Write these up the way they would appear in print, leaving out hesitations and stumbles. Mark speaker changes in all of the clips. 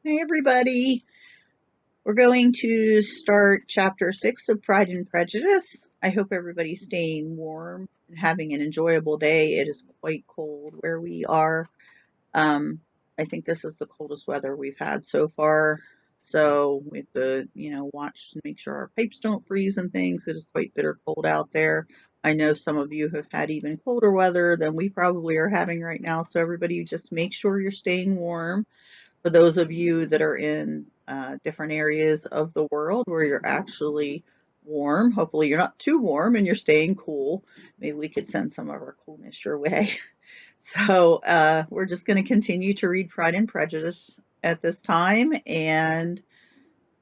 Speaker 1: Hey everybody, we're going to start chapter 6 of Pride and Prejudice. I hope everybody's staying warm and having an enjoyable day. It is quite cold where we are. Um, I think this is the coldest weather we've had so far. So we have to, watch to make sure our pipes don't freeze and things. It is quite bitter cold out there. I know some of you have had even colder weather than we probably are having right now. So everybody just make sure you're staying warm. For those of you that are in different areas of the world where you're actually warm, hopefully you're not too warm and you're staying cool. Maybe we could send some of our coolness your way. So we're just going to continue to read Pride and Prejudice at this time and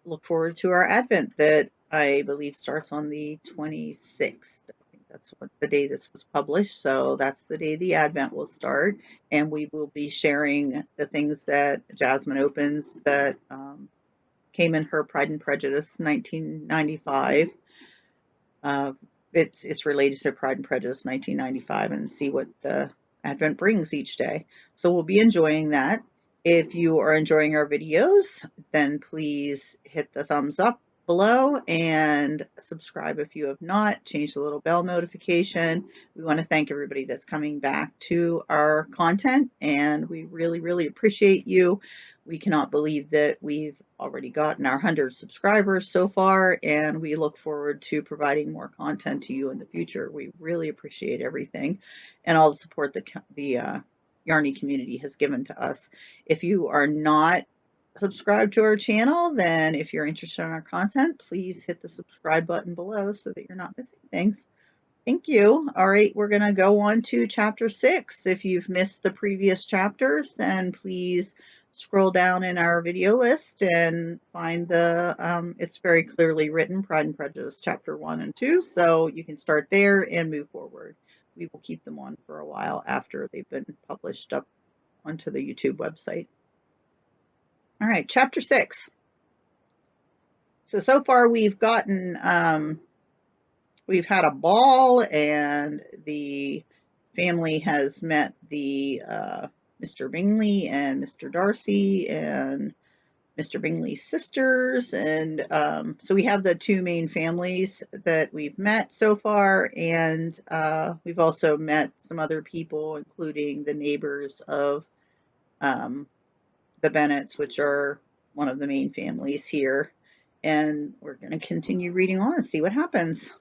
Speaker 1: look forward to our Advent that I believe starts on the 26th. I think that's what the day this was published. So that's the day the Advent will start. And we will be sharing the things that Jasmine opens that came in her Pride and Prejudice 1995. Uh, it's related to Pride and Prejudice 1995 and see what the Advent brings each day. So we'll be enjoying that. If you are enjoying our videos, then please hit the thumbs up below and subscribe if you have not. Change the little bell notification. We want to thank everybody that's coming back to our content, and we really, really appreciate you. We cannot believe that we've already gotten our 100 subscribers so far, and we look forward to providing more content to you in the future. We really appreciate everything and all the support that the Yarny community has given to us. If you are not subscribed to our channel, then if you're interested in our content, please hit the subscribe button below so that you're not missing things. Thank you. All right, we're going to go on to chapter 6. If you've missed the previous chapters, then please scroll down in our video list and find it's very clearly written, Pride and Prejudice, chapter 1 and 2. So you can start there and move forward. We will keep them on for a while after they've been published up onto the YouTube website. All right, chapter 6. So far we've gotten we've had a ball, and the family has met the Mr. Bingley and Mr. Darcy and Mr. Bingley's sisters, and so we have the two main families that we've met so far, and we've also met some other people, including the neighbors of the Bennets, which are one of the main families here. And we're going to continue reading on and see what happens.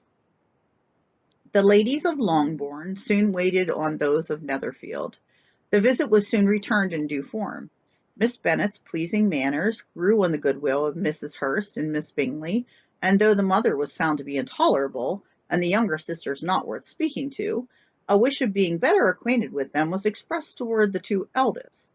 Speaker 1: The ladies of Longbourn soon waited on those of Netherfield. The visit was soon returned in due form. Miss Bennet's pleasing manners grew on the goodwill of Mrs. Hurst and Miss Bingley, and though the mother was found to be intolerable, and the younger sisters not worth speaking to, a wish of being better acquainted with them was expressed toward the two eldest.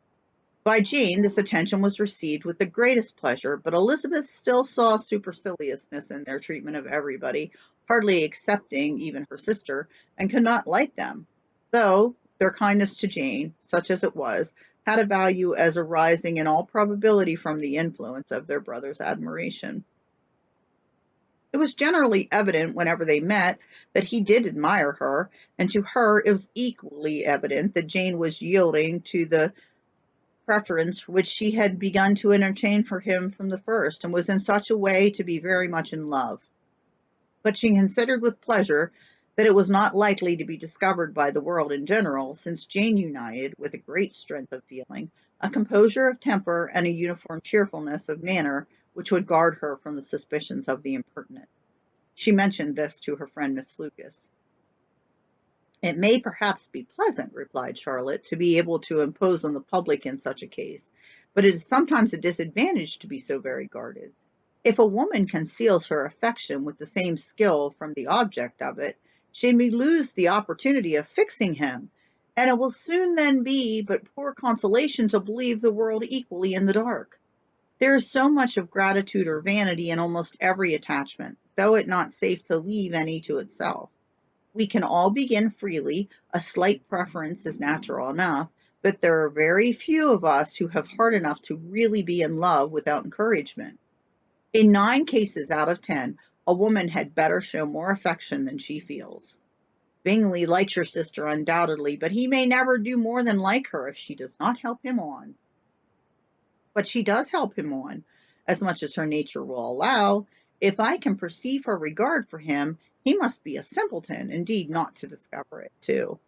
Speaker 1: By Jane this attention was received with the greatest pleasure, but Elizabeth still saw superciliousness in their treatment of everybody, hardly excepting even her sister, and could not like them, though their kindness to Jane, such as it was, had a value as arising in all probability from the influence of their brother's admiration. It was generally evident whenever they met that he did admire her, and to her it was equally evident that Jane was yielding to the preference which she had begun to entertain for him from the first, and was in such a way to be very much in love. But she considered with pleasure that it was not likely to be discovered by the world in general, since Jane united, with a great strength of feeling, a composure of temper and a uniform cheerfulness of manner which would guard her from the suspicions of the impertinent. She mentioned this to her friend Miss Lucas. It may perhaps be pleasant, replied Charlotte, to be able to impose on the public in such a case, but it is sometimes a disadvantage to be so very guarded. If a woman conceals her affection with the same skill from the object of it, she may lose the opportunity of fixing him, and it will soon then be but poor consolation to believe the world equally in the dark. There is so much of gratitude or vanity in almost every attachment, though it not safe to leave any to itself. We can all begin freely, a slight preference is natural enough, but there are very few of us who have heart enough to really be in love without encouragement. In 9 cases out of 10, a woman had better show more affection than she feels. Bingley likes your sister undoubtedly, but he may never do more than like her if she does not help him on. but she does help him on, as much as her nature will allow. If I can perceive her regard for him, he must be a simpleton, indeed, not to discover it, too.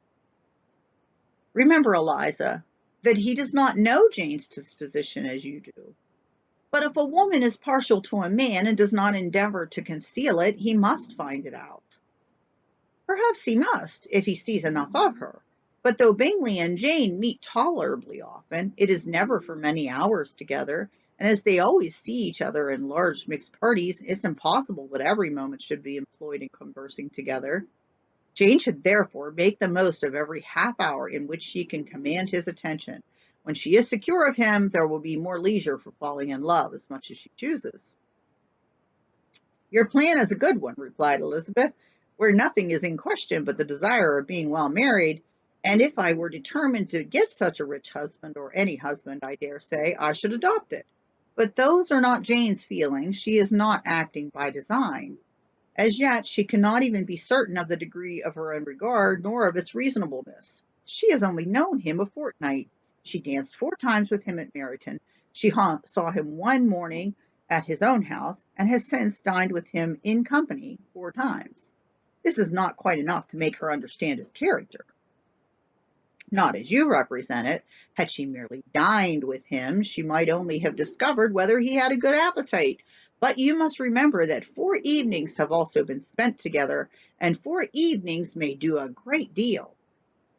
Speaker 1: Remember, Eliza, that he does not know Jane's disposition as you do. But if a woman is partial to a man and does not endeavor to conceal it, he must find it out. Perhaps he must, if he sees enough of her. But though Bingley and Jane meet tolerably often, it is never for many hours together, and as they always see each other in large mixed parties, it's impossible that every moment should be employed in conversing together. Jane should therefore make the most of every half hour in which she can command his attention. When she is secure of him, there will be more leisure for falling in love as much as she chooses. Your plan is a good one, replied Elizabeth, where nothing is in question but the desire of being well married. And if I were determined to get such a rich husband, or any husband, I dare say, I should adopt it. But those are not Jane's feelings. She is not acting by design. As yet, she cannot even be certain of the degree of her own regard, nor of its reasonableness. She has only known him a fortnight. She danced 4 times with him at Meryton. She saw him one morning at his own house, and has since dined with him in company 4 times. This is not quite enough to make her understand his character. Not as you represent it. Had she merely dined with him, she might only have discovered whether he had a good appetite. But you must remember that 4 evenings have also been spent together, and 4 evenings may do a great deal.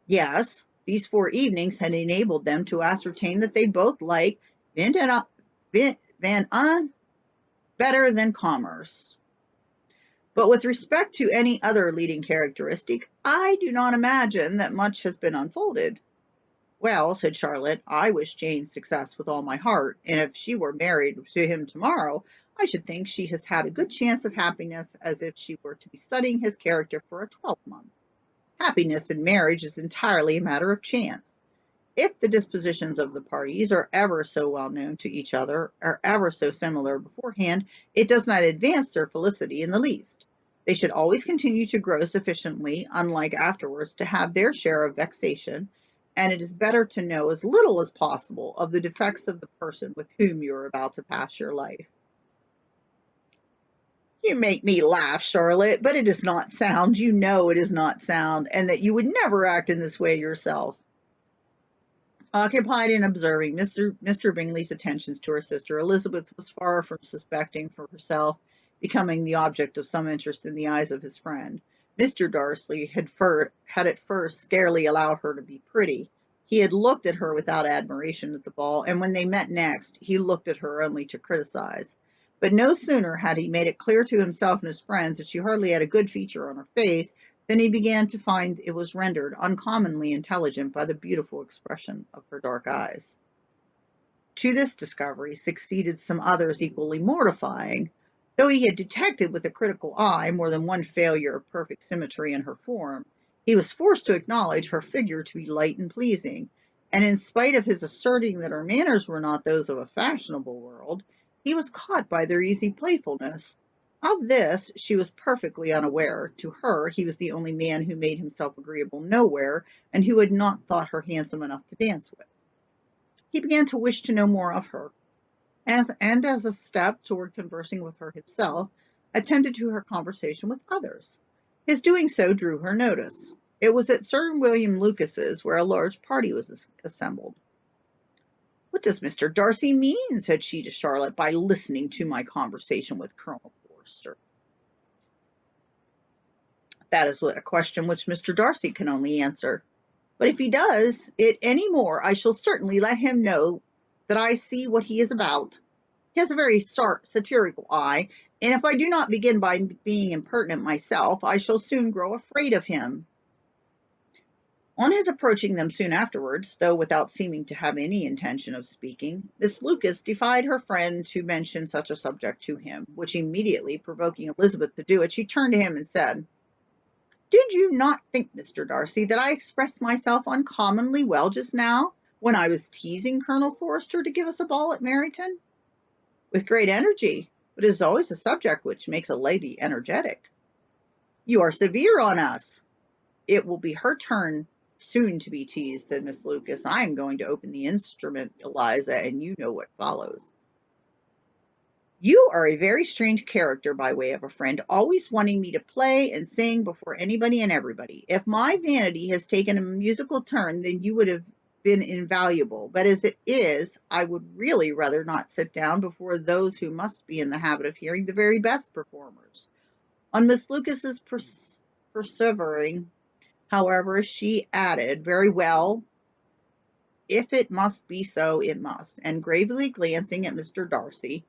Speaker 1: Yes, these 4 evenings had enabled them to ascertain that they both like Van Un better than commerce. But with respect to any other leading characteristic, I do not imagine that much has been unfolded. Well, said Charlotte, I wish Jane success with all my heart, and if she were married to him tomorrow, I should think she has had a good chance of happiness, as if she were to be studying his character for a 12-month. Happiness in marriage is entirely a matter of chance. If the dispositions of the parties are ever so well known to each other, or ever so similar beforehand, it does not advance their felicity in the least. They should always continue to grow sufficiently, unlike afterwards, to have their share of vexation, and it is better to know as little as possible of the defects of the person with whom you are about to pass your life. You make me laugh, Charlotte, but it is not sound. You know it is not sound, and that you would never act in this way yourself. Occupied in observing Mr. Bingley's attentions to her sister, Elizabeth was far from suspecting for herself becoming the object of some interest in the eyes of his friend. Mr. Darcy had at first scarcely allowed her to be pretty. He had looked at her without admiration at the ball, and when they met next, he looked at her only to criticize. But no sooner had he made it clear to himself and his friends that she hardly had a good feature on her face, then he began to find it was rendered uncommonly intelligent by the beautiful expression of her dark eyes. To this discovery succeeded some others equally mortifying. Though he had detected with a critical eye more than one failure of perfect symmetry in her form, he was forced to acknowledge her figure to be light and pleasing, and in spite of his asserting that her manners were not those of a fashionable world, he was caught by their easy playfulness. Of this she was perfectly unaware. To her he was the only man who made himself agreeable nowhere, and who had not thought her handsome enough to dance with. He began to wish to know more of her, and as a step toward conversing with her himself, attended to her conversation with others. His doing so drew her notice. It was at Sir William Lucas's, where a large party was assembled. What does Mr. Darcy mean, said she to Charlotte, by listening to my conversation with Colonel Forster? That is a question which Mr. Darcy can only answer. But if he does it any more, I shall certainly let him know that I see what he is about. He has a very satirical eye, and if I do not begin by being impertinent myself, I shall soon grow afraid of him. On his approaching them soon afterwards, though without seeming to have any intention of speaking, Miss Lucas defied her friend to mention such a subject to him, which immediately provoking Elizabeth to do it, she turned to him and said, Did you not think, Mr. Darcy, that I expressed myself uncommonly well just now, when I was teasing Colonel Forster to give us a ball at Meryton? With great energy, but it is always a subject which makes a lady energetic. You are severe on us. It will be her turn Soon to be teased, said Miss Lucas. I am going to open the instrument, Eliza, and you know what follows. You are a very strange character by way of a friend, always wanting me to play and sing before anybody and everybody. If my vanity has taken a musical turn, then you would have been invaluable. But as it is, I would really rather not sit down before those who must be in the habit of hearing the very best performers. On Miss Lucas's persevering, however, she added, very well, if it must be so, it must, and gravely glancing at Mr. Darcy,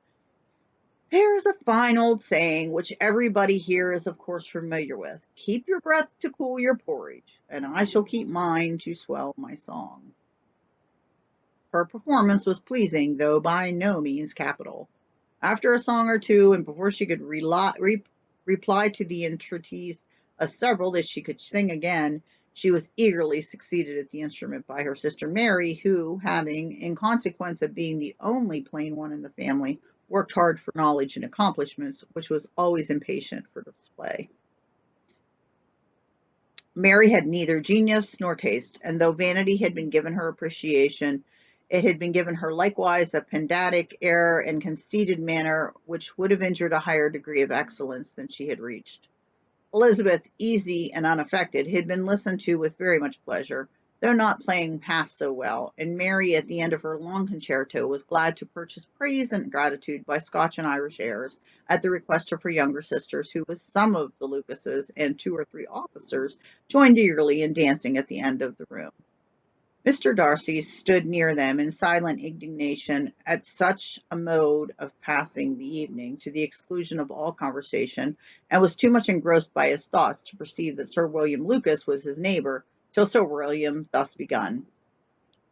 Speaker 1: there's a fine old saying, which everybody here is of course familiar with. Keep your breath to cool your porridge, and I shall keep mine to swell my song. Her performance was pleasing, though by no means capital. After a song or two, and before she could reply to the entreaties of several that she could sing again, she was eagerly succeeded at the instrument by her sister Mary, who, having, in consequence of being the only plain one in the family, worked hard for knowledge and accomplishments, which was always impatient for display. Mary had neither genius nor taste, and though vanity had been given her appreciation, it had been given her likewise a pedantic air and conceited manner which would have injured a higher degree of excellence than she had reached. Elizabeth, easy and unaffected, had been listened to with very much pleasure, though not playing half so well, and Mary, at the end of her long concerto, was glad to purchase praise and gratitude by Scotch and Irish airs, at the request of her younger sisters, who, with some of the Lucases and 2 or 3 officers, joined eagerly in dancing at the end of the room. Mr. Darcy stood near them in silent indignation at such a mode of passing the evening, to the exclusion of all conversation, and was too much engrossed by his thoughts to perceive that Sir William Lucas was his neighbour, till Sir William thus begun.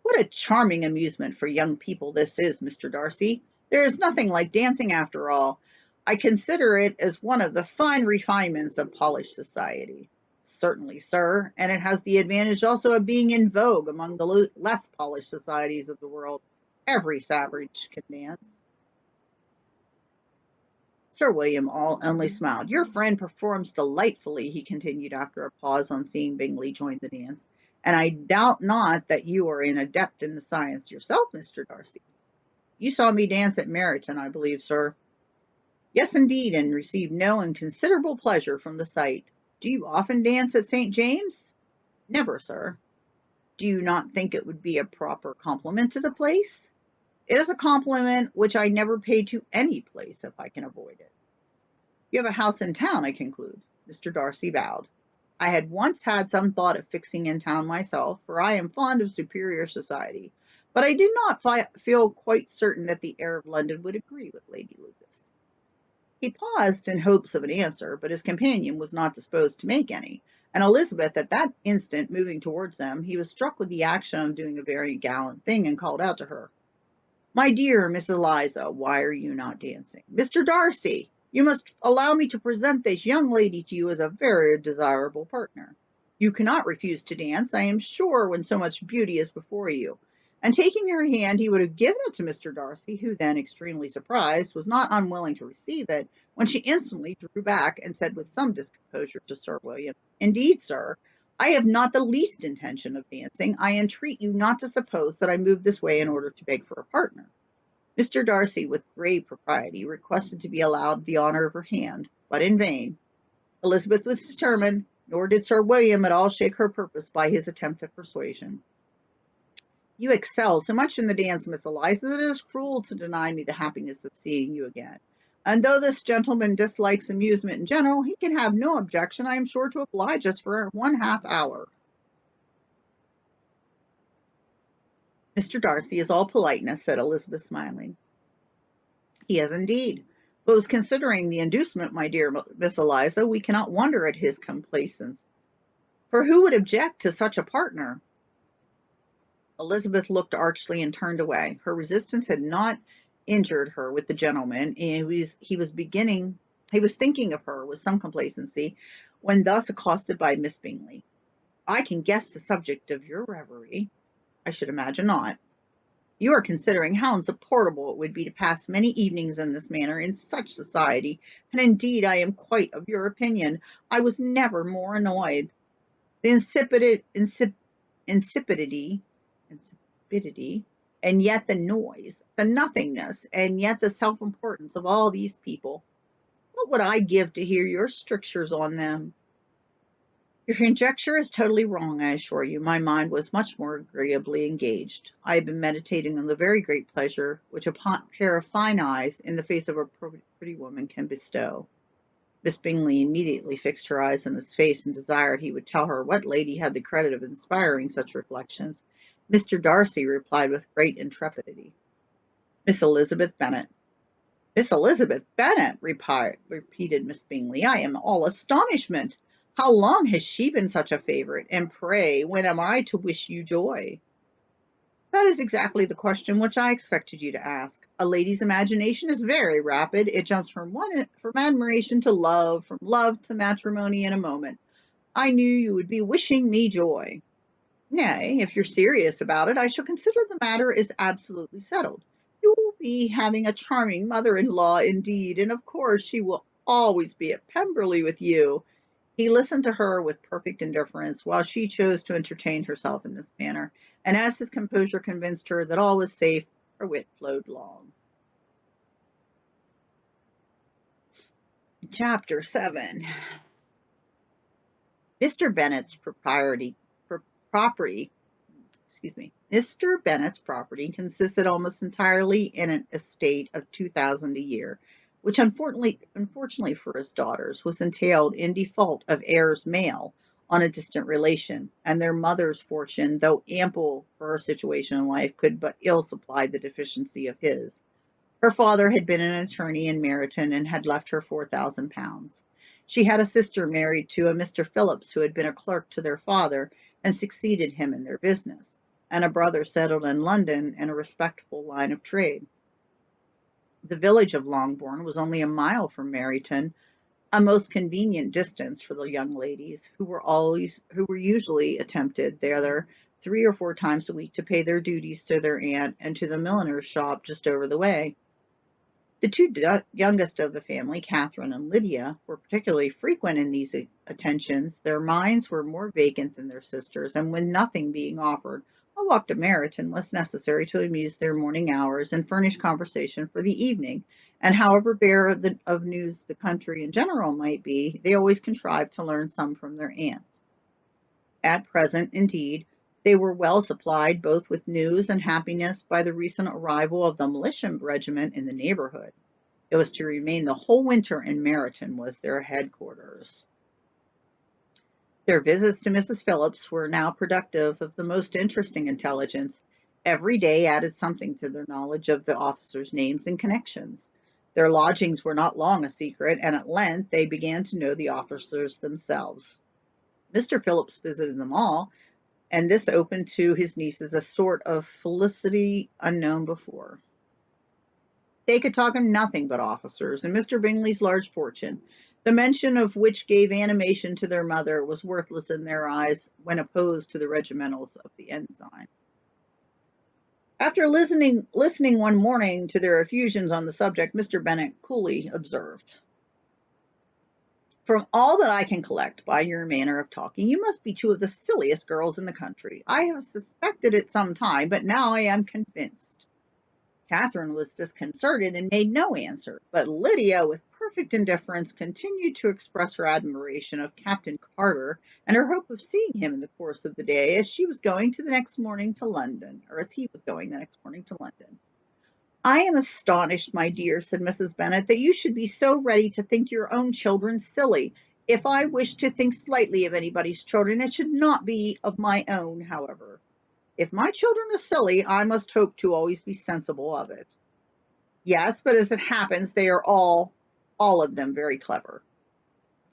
Speaker 1: What a charming amusement for young people this is, Mr. Darcy! There is nothing like dancing after all. I consider it as one of the fine refinements of polished society. Certainly, sir, and it has the advantage also of being in vogue among the less polished societies of the world. Every savage can dance. Sir William only smiled. Your friend performs delightfully, he continued after a pause on seeing Bingley join the dance, and I doubt not that you are an adept in the science yourself, Mr. Darcy. You saw me dance at Meryton, I believe, sir. Yes, indeed, and received no inconsiderable pleasure from the sight. Do you often dance at St. James? Never, sir. Do you not think it would be a proper compliment to the place? It is a compliment which I never pay to any place if I can avoid it. You have a house in town, I conclude. Mr. Darcy bowed. I had once had some thought of fixing in town myself, for I am fond of superior society, but I did not feel quite certain that the air of London would agree with Lady Lucas. He paused in hopes of an answer, but his companion was not disposed to make any, and Elizabeth at that instant moving towards them, he was struck with the action of doing a very gallant thing, and called out to her, My dear Miss Eliza, why are you not dancing? Mr. Darcy, you must allow me to present this young lady to you as a very desirable partner. You cannot refuse to dance, I am sure, when so much beauty is before you. And taking her hand, he would have given it to Mr. Darcy, who then, extremely surprised, was not unwilling to receive it, when she instantly drew back and said with some discomposure to Sir William, Indeed, sir, I have not the least intention of dancing. I entreat you not to suppose that I move this way in order to beg for a partner. Mr. Darcy, with grave propriety, requested to be allowed the honour of her hand, but in vain. Elizabeth was determined, nor did Sir William at all shake her purpose by his attempt at persuasion. You excel so much in the dance, Miss Eliza, that it is cruel to deny me the happiness of seeing you again. And though this gentleman dislikes amusement in general, he can have no objection, I am sure, to oblige us for 1/2 hour. Mr. Darcy is all politeness, said Elizabeth, smiling. He is indeed. But considering the inducement, my dear Miss Eliza, we cannot wonder at his complaisance. For who would object to such a partner? Elizabeth looked archly and turned away. Her resistance had not injured her with the gentleman, and he was thinking of her with some complacency when thus accosted by Miss Bingley. I can guess the subject of your reverie. I should imagine not. You are considering how insupportable it would be to pass many evenings in this manner in such society, and indeed I am quite of your opinion. I was never more annoyed. The insipidity, and yet the noise, the nothingness, and yet the self-importance of all these people. What would I give to hear your strictures on them? Your conjecture is totally wrong, I assure you. My mind was much more agreeably engaged. I had been meditating on the very great pleasure which a pair of fine eyes in the face of a pretty woman can bestow. Miss Bingley immediately fixed her eyes on his face and desired he would tell her what lady had the credit of inspiring such reflections. Mr. Darcy replied with great intrepidity, Miss Elizabeth Bennet. Miss Elizabeth Bennet, repeated Miss Bingley. I am all astonishment. How long has she been such a favourite? And pray, when am I to wish you joy? That is exactly the question which I expected you to ask. A lady's imagination is very rapid. It jumps from admiration to love, from love to matrimony in a moment. I knew you would be wishing me joy. Nay, if you're serious about it, I shall consider the matter is absolutely settled. You will be having a charming mother-in-law indeed, and of course she will always be at Pemberley with you. He listened to her with perfect indifference, while she chose to entertain herself in this manner, and as his composure convinced her that all was safe, her wit flowed long. Chapter 7. Mr. Bennet's property Mr. Bennet's property consisted almost entirely in an estate of 2,000 a year, which unfortunately for his daughters was entailed in default of heirs male on a distant relation, and their mother's fortune, though ample for her situation in life, could but ill supply the deficiency of his. Her father had been an attorney in Meryton and had left her £4,000. She had a sister married to a Mr. Phillips who had been a clerk to their father and succeeded him in their business, and a brother settled in London in a respectable line of trade. The village of Longbourn was only a mile from Meryton, a most convenient distance for the young ladies, who were usually attempted thither 3 or 4 times a week to pay their duties to their aunt and to the milliner's shop just over the way. The two youngest of the family, Catherine and Lydia, were particularly frequent in these attentions. Their minds were more vacant than their sisters, and when nothing being offered, a walk to Meryton was necessary to amuse their morning hours and furnish conversation for the evening, and however bare of news the country in general might be, they always contrived to learn some from their aunts. At present, indeed, they were well supplied both with news and happiness by the recent arrival of the militia regiment in the neighbourhood. It was to remain the whole winter in Meryton was their headquarters. Their visits to Mrs. Phillips were now productive of the most interesting intelligence. Every day added something to their knowledge of the officers' names and connections. Their lodgings were not long a secret, and at length they began to know the officers themselves. Mr. Phillips visited them all, and this opened to his nieces a sort of felicity unknown before. They could talk of nothing but officers, and Mr. Bingley's large fortune, the mention of which gave animation to their mother, was worthless in their eyes when opposed to the regimentals of the ensign. After listening one morning to their effusions on the subject, Mr. Bennet coolly observed, From all that I can collect by your manner of talking, you must be two of the silliest girls in the country. I have suspected it some time, but now I am convinced. Catherine was disconcerted and made no answer, but Lydia, with perfect indifference, continued to express her admiration of Captain Carter and her hope of seeing him in the course of the day, as he was going the next morning to London. I am astonished, my dear, said Mrs. Bennet, that you should be so ready to think your own children silly. If I wish to think slightly of anybody's children, it should not be of my own, however. If my children are silly, I must hope to always be sensible of it. Yes, but as it happens, they are all of them very clever.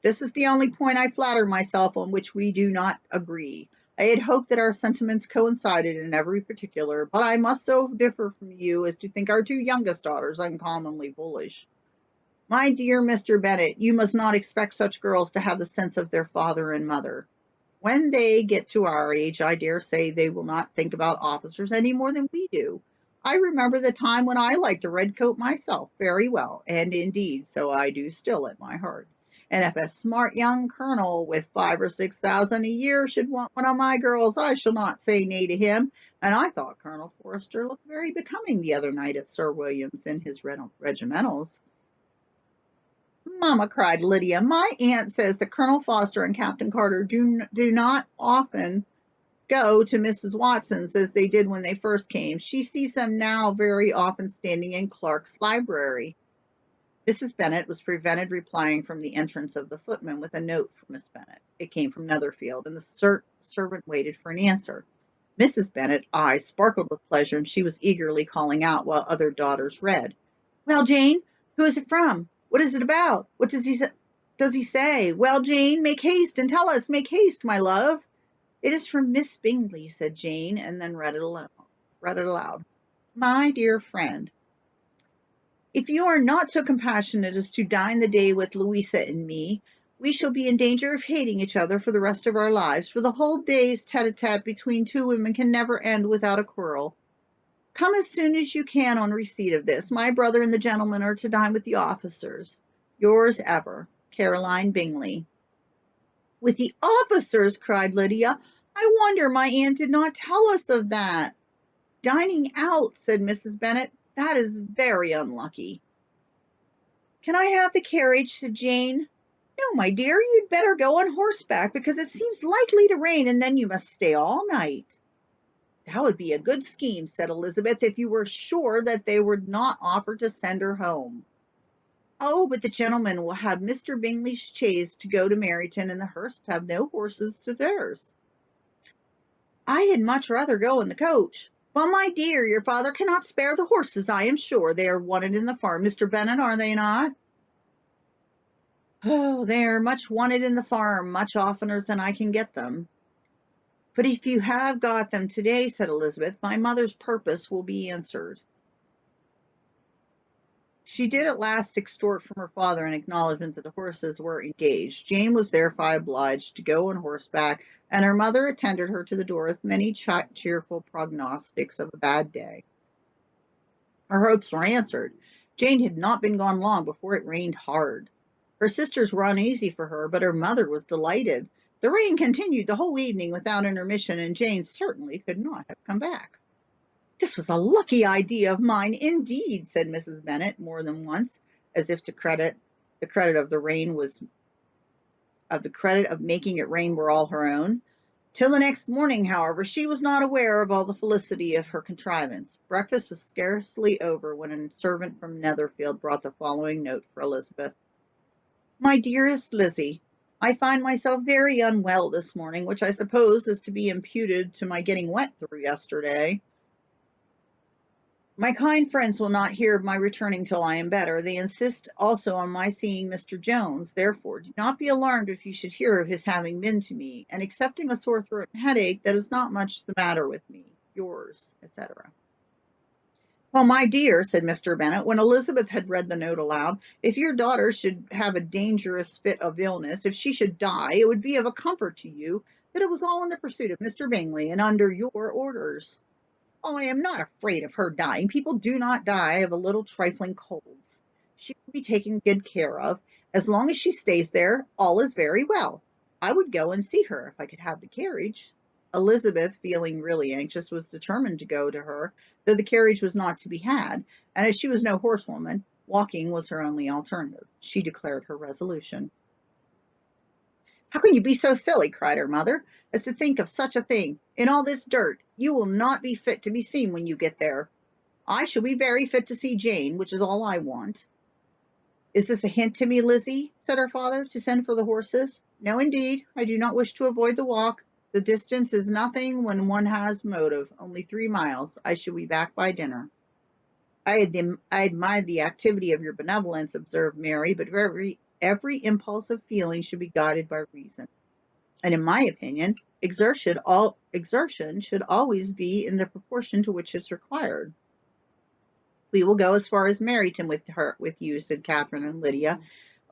Speaker 1: This is the only point, I flatter myself, on which we do not agree. I had hoped that our sentiments coincided in every particular, but I must so differ from you as to think our two youngest daughters uncommonly foolish. My dear Mr. Bennet, you must not expect such girls to have the sense of their father and mother. When they get to our age, I dare say they will not think about officers any more than we do. I remember the time when I liked a red coat myself very well, and indeed so I do still at my heart. And if a smart young colonel with 5,000 or 6,000 a year should want one of my girls, I shall not say nay to him. And I thought Colonel Forrester looked very becoming the other night at Sir William's in his regimentals. Mamma, cried Lydia, my aunt says that Colonel Foster and Captain Carter do not often go to Mrs. Watson's as they did when they first came. She sees them now very often standing in Clark's library. Mrs. Bennet was prevented replying from the entrance of the footman with a note for Miss Bennet. It came from Netherfield, and the servant waited for an answer. Mrs. Bennet's eyes sparkled with pleasure, and she was eagerly calling out while other daughters read. Well, Jane, who is it from? What is it about? What does he say? Well, Jane, make haste and tell us. Make haste, my love. It is from Miss Bingley, said Jane, and then read it aloud. My dear friend, if you are not so compassionate as to dine the day with Louisa and me, we shall be in danger of hating each other for the rest of our lives, for the whole day's tete-a-tete between two women can never end without a quarrel. Come as soon as you can on receipt of this. My brother and the gentlemen are to dine with the officers. Yours ever, Caroline Bingley. With the officers, cried Lydia. I wonder my aunt did not tell us of that. Dining out, said Mrs. Bennet. That is very unlucky. Can I have the carriage, said Jane. No, my dear, you'd better go on horseback, because it seems likely to rain, and then you must stay all night. That would be a good scheme, said Elizabeth, if you were sure that they would not offer to send her home. Oh, but the gentlemen will have Mr. Bingley's chaise to go to Meryton, and the Hursts have no horses to theirs. I had much rather go in the coach. Well, my dear, your father cannot spare the horses, I am sure. They are wanted in the farm, Mr. Bennet, are they not? Oh, they are much wanted in the farm, much oftener than I can get them. But if you have got them today, said Elizabeth, my mother's purpose will be answered. She did at last extort from her father an acknowledgment that the horses were engaged. Jane was therefore obliged to go on horseback, and her mother attended her to the door with many cheerful prognostics of a bad day. Her hopes were answered. Jane had not been gone long before it rained hard. Her sisters were uneasy for her, but her mother was delighted. The rain continued the whole evening without intermission, and Jane certainly could not have come back. This was a lucky idea of mine, indeed, said Mrs. Bennet more than once, as if the credit of making it rain were all her own. Till the next morning, however, she was not aware of all the felicity of her contrivance. Breakfast was scarcely over when a servant from Netherfield brought the following note for Elizabeth. My dearest Lizzie, I find myself very unwell this morning, which I suppose is to be imputed to my getting wet through yesterday. My kind friends will not hear of my returning till I am better. They insist also on my seeing Mr. Jones. Therefore, do not be alarmed if you should hear of his having been to me, and excepting a sore throat and headache, that is not much the matter with me. Yours, etc. Well, my dear, said Mr. Bennet, when Elizabeth had read the note aloud, if your daughter should have a dangerous fit of illness, if she should die, it would be of a comfort to you that it was all in the pursuit of Mr. Bingley and under your orders. Oh, I am not afraid of her dying. People do not die of a little trifling colds. She will be taken good care of. As long as she stays there, all is very well. I would go and see her if I could have the carriage. Elizabeth, feeling really anxious, was determined to go to her, though the carriage was not to be had, and as she was no horsewoman, walking was her only alternative. She declared her resolution. How can you be so silly, cried her mother, as to think of such a thing? In all this dirt, you will not be fit to be seen when you get there. I shall be very fit to see Jane, which is all I want. Is this a hint to me, Lizzie, said her father, to send for the horses? No, indeed, I do not wish to avoid the walk. The distance is nothing when one has motive, only 3 miles. I shall be back by dinner. I admire the activity of your benevolence, observed Mary, but every impulse of feeling should be guided by reason. And in my opinion, exertion should always be in the proportion to which it's required. We will go as far as Meryton with you, said Catherine and Lydia.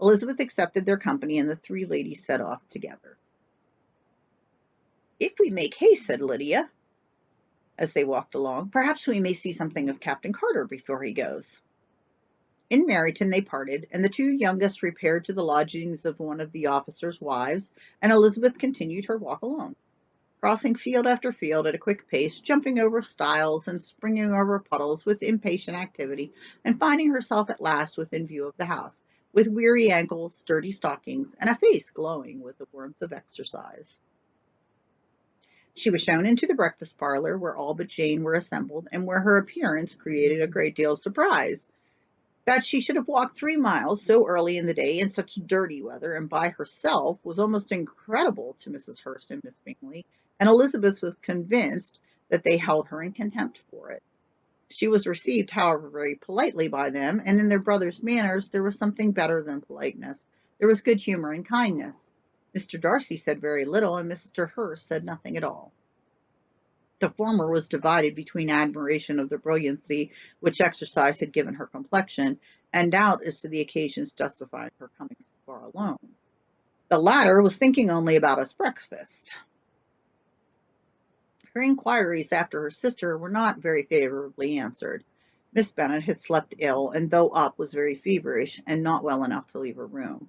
Speaker 1: Elizabeth accepted their company, and the 3 ladies set off together. If we make haste, said Lydia, as they walked along, perhaps we may see something of Captain Carter before he goes. In Meryton they parted, and the two youngest repaired to the lodgings of one of the officers' wives, and Elizabeth continued her walk alone, crossing field after field at a quick pace, jumping over stiles and springing over puddles with impatient activity, and finding herself at last within view of the house, with weary ankles, dirty stockings, and a face glowing with the warmth of exercise. She was shown into the breakfast parlor, where all but Jane were assembled, and where her appearance created a great deal of surprise. That she should have walked 3 miles so early in the day in such dirty weather and by herself was almost incredible to Mrs. Hurst and Miss Bingley, and Elizabeth was convinced that they held her in contempt for it. She was received, however, very politely by them, and in their brother's manners there was something better than politeness. There was good humour and kindness. Mr. Darcy said very little, and Mr. Hurst said nothing at all. The former was divided between admiration of the brilliancy which exercise had given her complexion, and doubt as to the occasions justifying her coming so far alone. The latter was thinking only about his breakfast. Her inquiries after her sister were not very favourably answered. Miss Bennet had slept ill, and though up was very feverish, and not well enough to leave her room.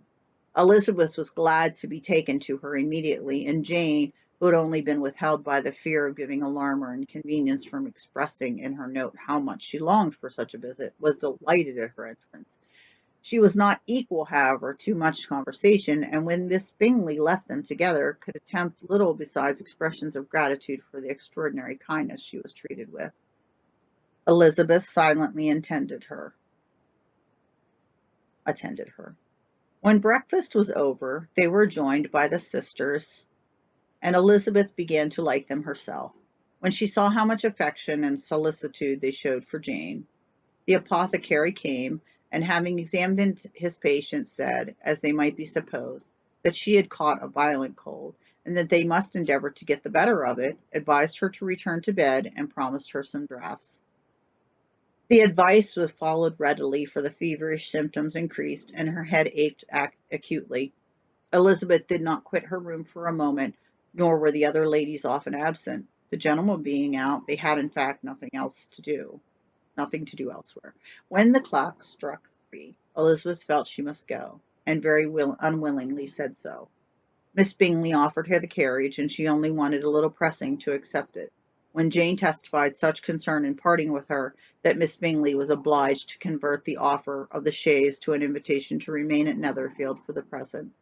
Speaker 1: Elizabeth was glad to be taken to her immediately, and Jane, who had only been withheld by the fear of giving alarm or inconvenience from expressing in her note how much she longed for such a visit, was delighted at her entrance. She was not equal, however, to much conversation, and when Miss Bingley left them together, could attempt little besides expressions of gratitude for the extraordinary kindness she was treated with. Elizabeth silently attended her. When breakfast was over, they were joined by the sisters, and Elizabeth began to like them herself, when she saw how much affection and solicitude they showed for Jane. The apothecary came, and having examined his patient, said, as they might be supposed, that she had caught a violent cold, and that they must endeavour to get the better of it, advised her to return to bed, and promised her some draughts. The advice was followed readily, for the feverish symptoms increased, and her head ached acutely. Elizabeth did not quit her room for a moment, nor were the other ladies often absent. The gentlemen being out, they had in fact nothing to do elsewhere. When the clock struck 3, Elizabeth felt she must go, and very unwillingly said so. Miss Bingley offered her the carriage, and she only wanted a little pressing to accept it, when Jane testified such concern in parting with her that Miss Bingley was obliged to convert the offer of the chaise to an invitation to remain at Netherfield for the present.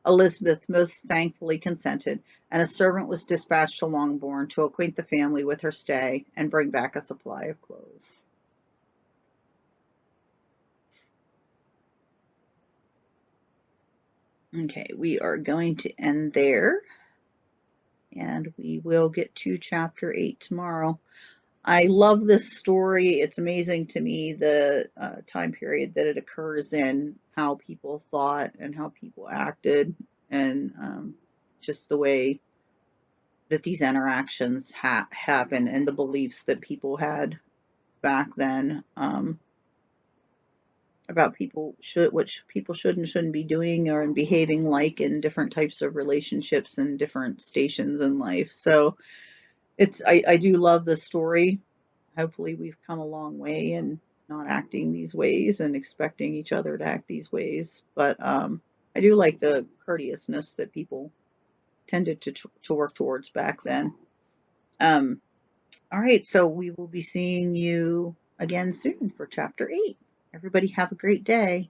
Speaker 1: Elizabeth most thankfully consented, and a servant was dispatched to Longbourn to acquaint the family with her stay and bring back a supply of clothes. Okay, we are going to end there, and we will get to chapter 8 tomorrow. I love this story. It's amazing to me the time period that it occurs in, how people thought and how people acted, and just the way that these interactions happen, and the beliefs that people had back then, about what people should and shouldn't be doing or behaving like in different types of relationships and different stations in life. So I do love this story. Hopefully we've come a long way in not acting these ways and expecting each other to act these ways. But I do like the courteousness that people tended to work towards back then. All right, so we will be seeing you again soon for chapter 8. Everybody have a great day.